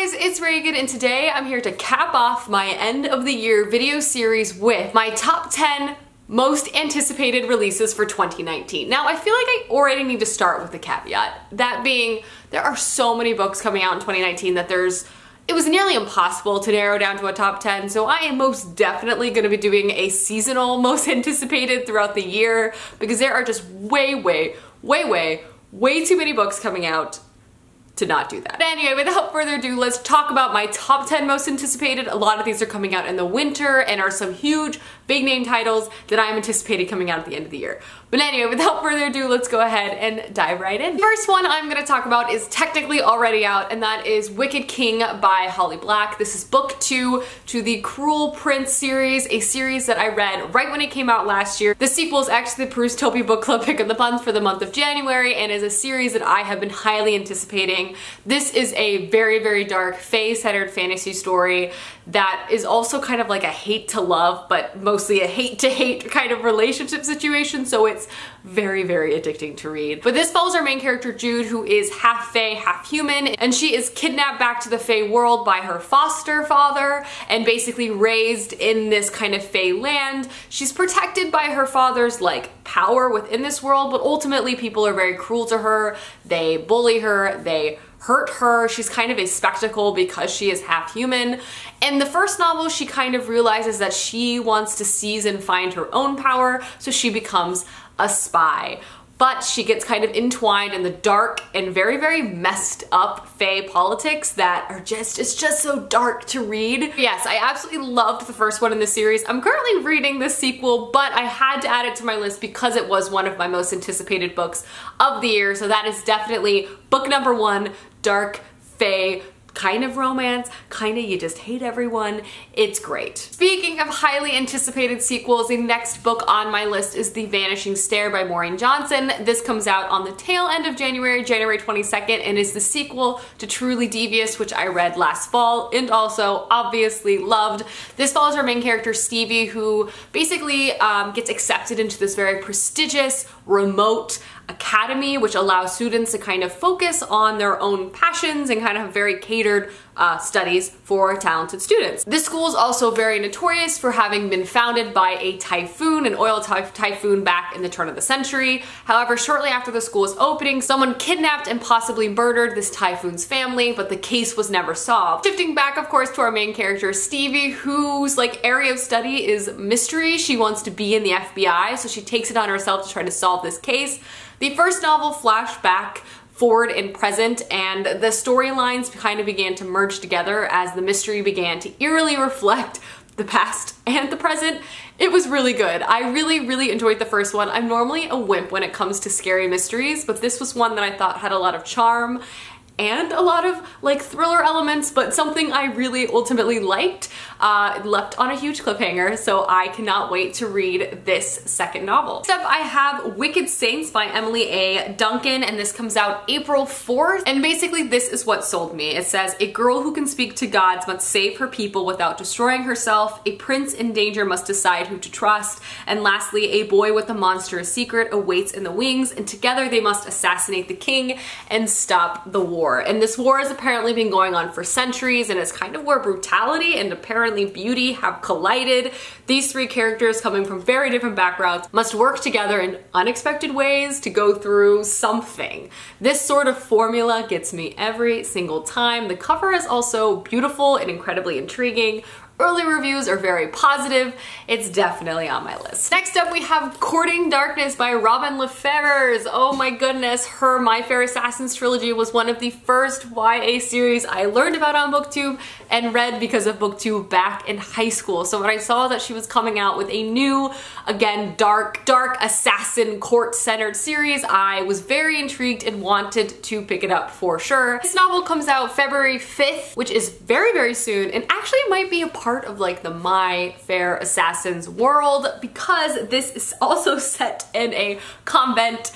guys, it's Reagan, and today I'm here to cap off my end of the year video series with my top 10 most anticipated releases for 2019. Now, I feel like I already need to start with the caveat. That being, there are so many books coming out in 2019 that it was nearly impossible to narrow down to a top 10, so I am most definitely going to be doing a seasonal most anticipated throughout the year because there are just way too many books coming out to not do that. But anyway, without further ado, let's talk about my top 10 most anticipated. A lot of these are coming out in the winter and are some huge big name titles that I'm anticipating coming out at the end of the year. But anyway, without further ado, let's go ahead and dive right in. The first one I'm going to talk about is technically already out, and that is Wicked King by Holly Black. This is book 2 to the Cruel Prince series, a series that I read right when it came out last year. The sequel is actually the Perustopia Book Club pick of the month for the month of January and is a series that I have been highly anticipating. This is a very dark, fae-centered fantasy story that is also kind of like a hate to love, but mostly a hate to hate kind of relationship situation, so it's very addicting to read. But this follows our main character Jude, who is half fae, half human, and she is kidnapped back to the fae world by her foster father and basically raised in this kind of fae land. She's protected by her father's like power within this world, but ultimately people are very cruel to her. They bully her, they hurt her. She's kind of a spectacle because she is half human. In the first novel, she kind of realizes that she wants to seize and find her own power, so she becomes a spy. But she gets kind of entwined in the dark and very messed up fae politics that are it's just so dark to read. Yes, I absolutely loved the first one in the series. I'm currently reading the sequel, but I had to add it to my list because it was one of my most anticipated books of the year. So that is definitely book number 1, dark fae, kind of romance, kind of you just hate everyone. It's great. Speaking of highly anticipated sequels, the next book on my list is The Vanishing Star by Maureen Johnson. This comes out on the tail end of January 22nd, and is the sequel to Truly Devious, which I read last fall and also obviously loved. This follows our main character Stevie, who basically gets accepted into this very prestigious, remote academy, which allows students to kind of focus on their own passions and kind of have very catered studies for talented students. This school is also very notorious for having been founded by a typhoon, an oil typhoon back in the turn of the century. However, shortly after the school's opening, someone kidnapped and possibly murdered this typhoon's family, but the case was never solved. Shifting back, of course, to our main character Stevie, whose like area of study is mystery. She wants to be in the FBI, so she takes it on herself to try to solve this case. The first novel flashed back, forward, and present, and the storylines kind of began to merge together as the mystery began to eerily reflect the past and the present. It was really good. I really enjoyed the first one. I'm normally a wimp when it comes to scary mysteries, but this was one that I thought had a lot of charm and a lot of like thriller elements, but something I really ultimately liked. Left on a huge cliffhanger, so I cannot wait to read this second novel. Next up, I have Wicked Saints by Emily A. Duncan, and this comes out April 4th. And basically this is what sold me. It says, a girl who can speak to gods must save her people without destroying herself. A prince in danger must decide who to trust. And lastly, a boy with a monstrous secret awaits in the wings, and together they must assassinate the king and stop the war. And this war has apparently been going on for centuries, and it's kind of where brutality and apparently beauty have collided. These three characters, coming from very different backgrounds, must work together in unexpected ways to go through something. This sort of formula gets me every single time. The cover is also beautiful and incredibly intriguing. Early reviews are very positive. It's definitely on my list. Next up, we have Courting Darkness by Robin Lefevre. Oh my goodness, her My Fair Assassins trilogy was one of the first YA series I learned about on BookTube and read because of BookTube back in high school. So when I saw that she was coming out with a new, again, dark assassin court-centered series, I was very intrigued and wanted to pick it up for sure. This novel comes out February 5th, which is very soon, and actually might be a part of like the My Fair Assassins world because this is also set in a convent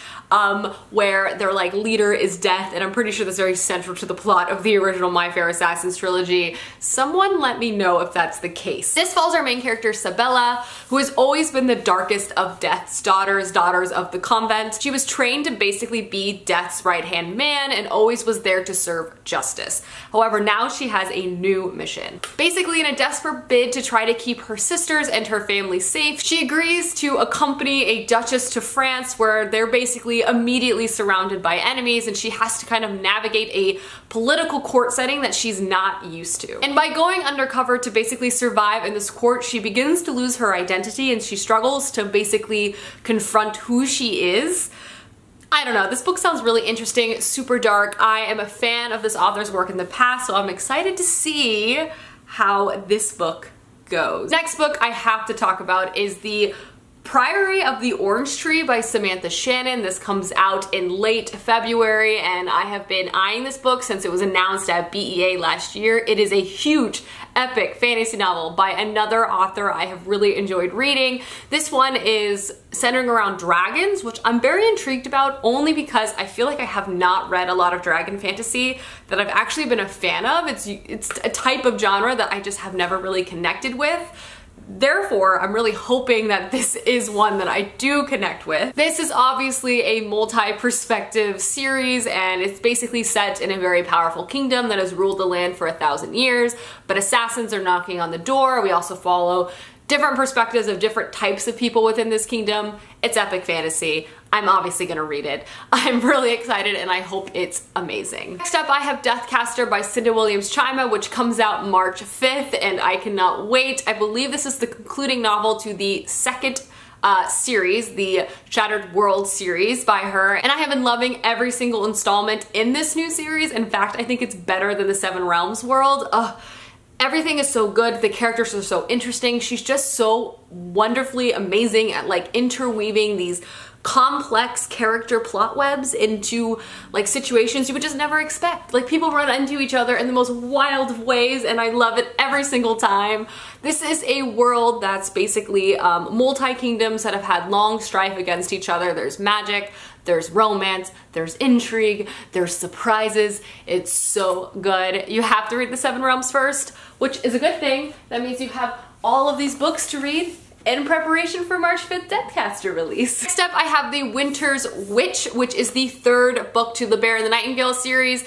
where their like leader is death, and I'm pretty sure that's very central to the plot of the original My Fair Assassins trilogy. Someone let me know if that's the case. This follows our main character Sabella, who has always been the darkest of Death's daughters of the convent. She was trained to basically be Death's right-hand man and always was there to serve justice. However, now she has a new mission. Basically, in a desperate bid to try to keep her sisters and her family safe, she agrees to accompany a duchess to France, where they're basically immediately surrounded by enemies, and she has to kind of navigate a political court setting that she's not used to. And by going undercover to basically survive in this court, she begins to lose her identity and she struggles to basically confront who she is. I don't know, this book sounds really interesting, super dark. I am a fan of this author's work in the past, so I'm excited to see how this book goes. Next book I have to talk about is the Priory of the Orange Tree by Samantha Shannon. This comes out in late February, and I have been eyeing this book since it was announced at BEA last year. It is a huge, epic fantasy novel by another author I have really enjoyed reading. This one is centering around dragons, which I'm very intrigued about only because I feel like I have not read a lot of dragon fantasy that I've actually been a fan of. It's a type of genre that I just have never really connected with. Therefore, I'm really hoping that this is one that I do connect with. This is obviously a multi-perspective series, and it's basically set in a very powerful kingdom that has ruled the land for 1,000 years, but assassins are knocking on the door. We also follow different perspectives of different types of people within this kingdom. It's epic fantasy. I'm obviously gonna read it. I'm really excited and I hope it's amazing. Next up, I have Death Castor by Cinda Williams-Chima, which comes out March 5th, and I cannot wait. I believe this is the concluding novel to the second series, the Shattered World series by her, and I have been loving every single installment in this new series. In fact, I think it's better than the Seven Realms world. Everything is so good, the characters are so interesting, she's just so wonderfully amazing at like interweaving these complex character plot webs into like situations you would just never expect. Like, people run into each other in the most wild of ways, and I love it every single time. This is a world that's basically multi-kingdoms that have had long strife against each other. There's magic, there's romance, there's intrigue, there's surprises. It's so good. You have to read the Seven Realms first, which is a good thing. That means you have all of these books to read in preparation for March 5th Death Castor release. Next up, I have The Winter's Witch, which is the third book to the Bear and the Nightingale series.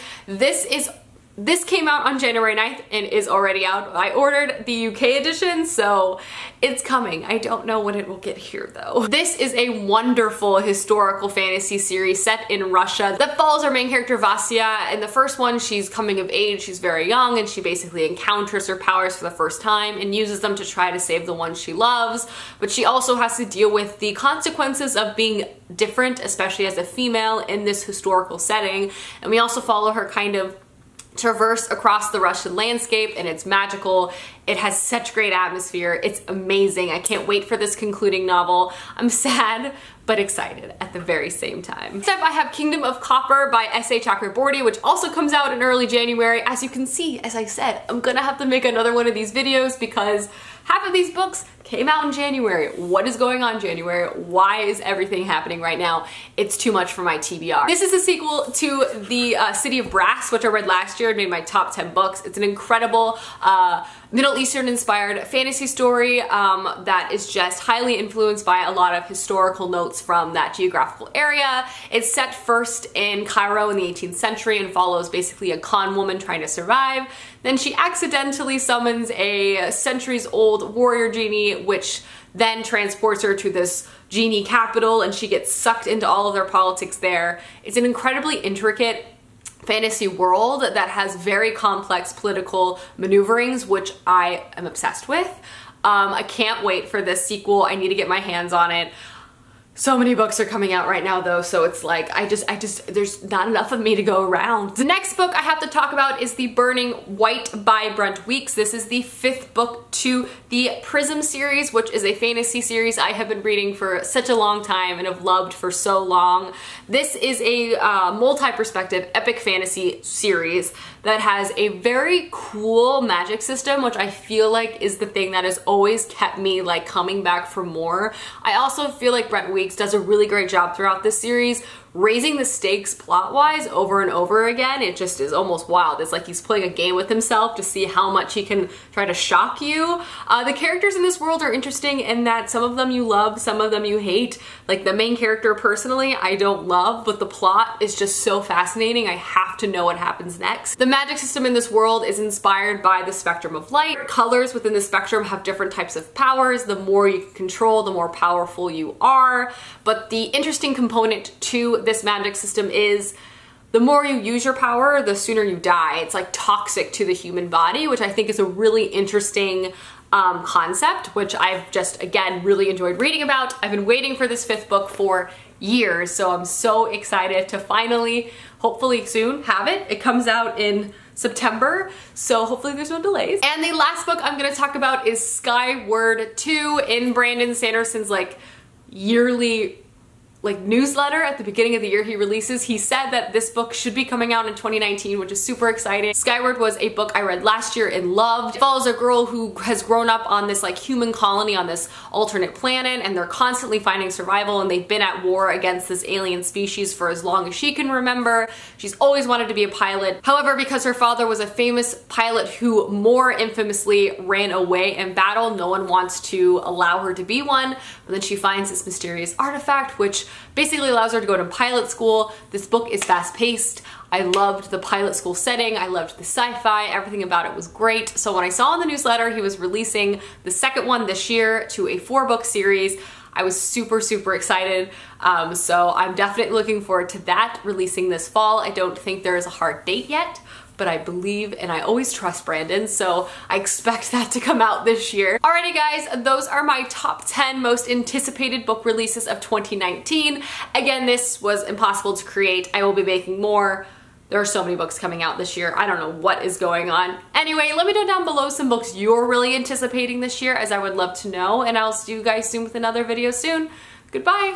This came out on January 9th and is already out. I ordered the UK edition, so it's coming. I don't know when it will get here though. This is a wonderful historical fantasy series set in Russia that follows our main character Vasya. In the first one, she's coming of age, she's very young, and she basically encounters her powers for the first time and uses them to try to save the one she loves. But she also has to deal with the consequences of being different, especially as a female in this historical setting. And we also follow her kind of traverse across the Russian landscape, and it's magical. It has such great atmosphere. It's amazing. I can't wait for this concluding novel. I'm sad but excited at the very same time. Next up, I have Kingdom of Copper by S.A. Chakraborty, which also comes out in early January. As you can see, as I said, I'm gonna have to make another one of these videos because half of these books came out in January. What is going on in January? Why is everything happening right now? It's too much for my TBR. This is a sequel to the City of Brass, which I read last year and made my top 10 books. It's an incredible Middle Eastern inspired fantasy story that is just highly influenced by a lot of historical notes from that geographical area. It's set first in Cairo in the 18th century and follows basically a con woman trying to survive. Then she accidentally summons a centuries-old warrior genie, which then transports her to this genie capital, and she gets sucked into all of their politics there. It's an incredibly intricate fantasy world that has very complex political maneuverings, which I am obsessed with. I can't wait for this sequel. I need to get my hands on it. So many books are coming out right now though, so it's like, there's not enough of me to go around. The next book I have to talk about is The Burning White by Brent Weeks. This is the 5th book to the Prism series, which is a fantasy series I have been reading for such a long time and have loved for so long. This is a multi-perspective epic fantasy series that has a very cool magic system, which I feel like is the thing that has always kept me like coming back for more. I also feel like Brent Weeks does a really great job throughout this series raising the stakes plot-wise over and over again. It just is almost wild. It's like he's playing a game with himself to see how much he can try to shock you. The characters in this world are interesting in that some of them you love, some of them you hate. Like the main character personally, I don't love, but the plot is just so fascinating. I have to know what happens next. The magic system in this world is inspired by the spectrum of light. Colors within the spectrum have different types of powers. The more you can control, the more powerful you are. But the interesting component to this magic system is the more you use your power, the sooner you die. It's like toxic to the human body, which I think is a really interesting concept, which I've just, again, really enjoyed reading about. I've been waiting for this 5th book for years, so I'm so excited to finally, hopefully soon, have it. It comes out in September, so hopefully there's no delays. And the last book I'm gonna talk about is Skyward 2 in Brandon Sanderson's yearly newsletter at the beginning of the year he releases. He said that this book should be coming out in 2019, which is super exciting. Skyward was a book I read last year and loved. It follows a girl who has grown up on this human colony on this alternate planet, and they're constantly finding survival, and they've been at war against this alien species for as long as she can remember. She's always wanted to be a pilot. However, because her father was a famous pilot who more infamously ran away in battle, no one wants to allow her to be one. But then she finds this mysterious artifact, which basically allows her to go to pilot school. This book is fast-paced. I loved the pilot school setting. I loved the sci-fi. Everything about it was great. So when I saw in the newsletter he was releasing the 2nd one this year to a 4-book series, I was super, super excited. So I'm definitely looking forward to that releasing this fall. I don't think there is a hard date yet, but I believe and I always trust Brandon, so I expect that to come out this year. Alrighty guys, those are my top 10 most anticipated book releases of 2019. Again, this was impossible to create. I will be making more. There are so many books coming out this year. I don't know what is going on. Anyway, let me know down below some books you're really anticipating this year, as I would love to know, and I'll see you guys soon with another video soon. Goodbye.